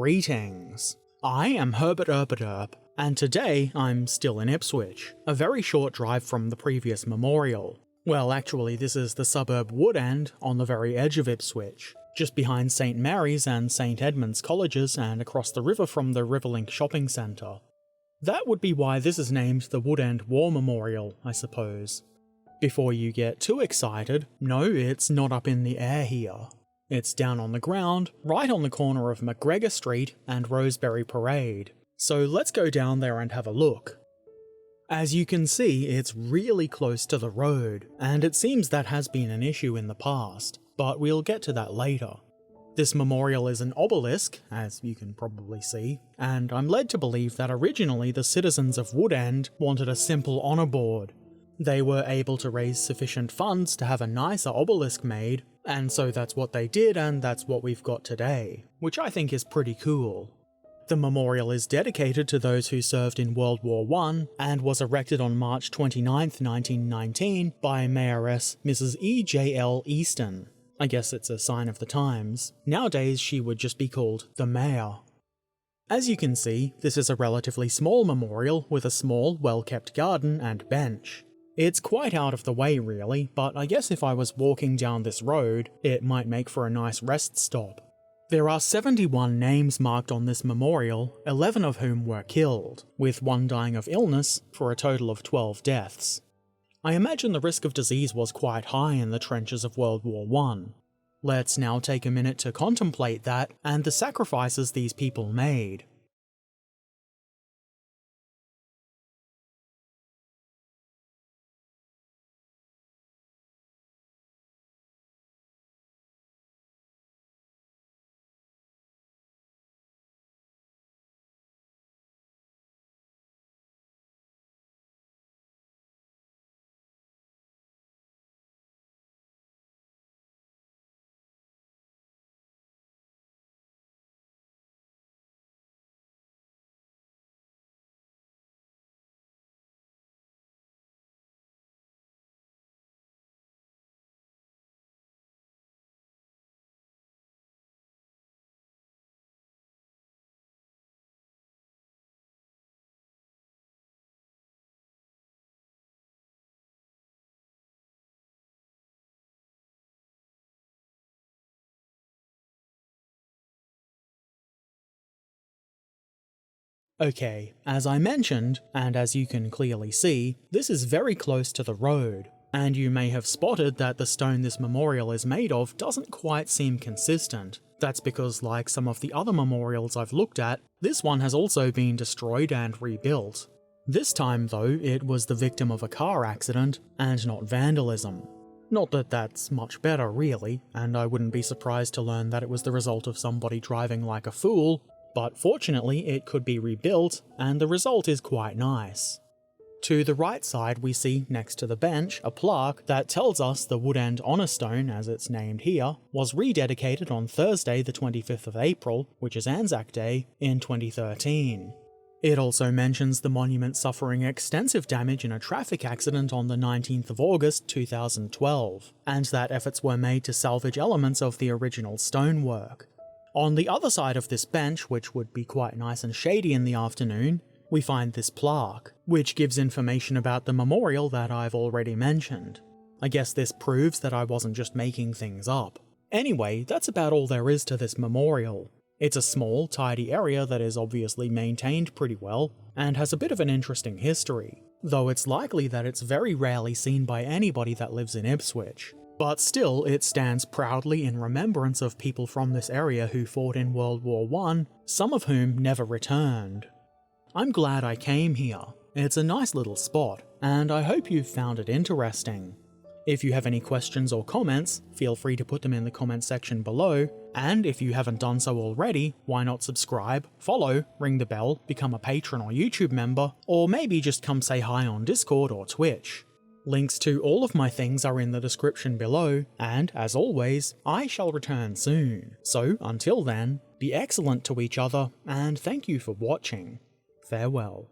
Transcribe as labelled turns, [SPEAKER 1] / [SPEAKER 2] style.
[SPEAKER 1] Greetings. I am Herbert Erpaderp, and today I'm still in Ipswich, a very short drive from the previous memorial. Well, actually this is the suburb Woodend on the very edge of Ipswich, just behind St Mary's and St Edmund's colleges and across the river from the Riverlink shopping centre. That would be why this is named the Woodend War Memorial, I suppose. Before you get too excited, no, it's not up in the air here. It's down on the ground, right on the corner of McGregor Street and Rosebery Parade. So let's go down there and have a look. As you can see, it's really close to the road, and it seems that has been an issue in the past, but we'll get to that later. This memorial is an obelisk, as you can probably see, and I'm led to believe that originally the citizens of Woodend wanted a simple honour board. They were able to raise sufficient funds to have a nicer obelisk made, and so that's what they did, and that's what we've got today, which I think is pretty cool. The memorial is dedicated to those who served in World War I, and was erected on March 29, 1919 by Mayoress Mrs. E.J.L. Easton. I guess it's a sign of the times. Nowadays she would just be called the Mayor. As you can see, this is a relatively small memorial with a small, well-kept garden and bench. It's quite out of the way really, but I guess if I was walking down this road, it might make for a nice rest stop. There are 71 names marked on this memorial, 11 of whom were killed, with one dying of illness for a total of 12 deaths. I imagine the risk of disease was quite high in the trenches of World War I. Let's now take a minute to contemplate that and the sacrifices these people made. Okay, as I mentioned, and as you can clearly see, this is very close to the road, and you may have spotted that the stone this memorial is made of doesn't quite seem consistent. That's because, like some of the other memorials I've looked at, this one has also been destroyed and rebuilt. This time though, it was the victim of a car accident, and not vandalism. Not that that's much better really, and I wouldn't be surprised to learn that it was the result of somebody driving like a fool, but fortunately it could be rebuilt, and the result is quite nice. To the right side we see, next to the bench, a plaque that tells us the Woodend Honour Stone, as it's named here, was rededicated on Thursday the 25th of April, which is Anzac Day, in 2013. It also mentions the monument suffering extensive damage in a traffic accident on the 19th of August 2012, and that efforts were made to salvage elements of the original stonework. On the other side of this bench, which would be quite nice and shady in the afternoon, we find this plaque, which gives information about the memorial that I've already mentioned. I guess this proves that I wasn't just making things up. Anyway, that's about all there is to this memorial. It's a small, tidy area that is obviously maintained pretty well, and has a bit of an interesting history, though it's likely that it's very rarely seen by anybody that lives in Ipswich. But still, it stands proudly in remembrance of people from this area who fought in World War I, some of whom never returned. I'm glad I came here. It's a nice little spot, and I hope you've found it interesting. If you have any questions or comments, feel free to put them in the comment section below, and if you haven't done so already, why not subscribe, follow, ring the bell, become a patron or YouTube member, or maybe just come say hi on Discord or Twitch. Links to all of my things are in the description below, and as always, I shall return soon. So until then, be excellent to each other, and thank you for watching. Farewell.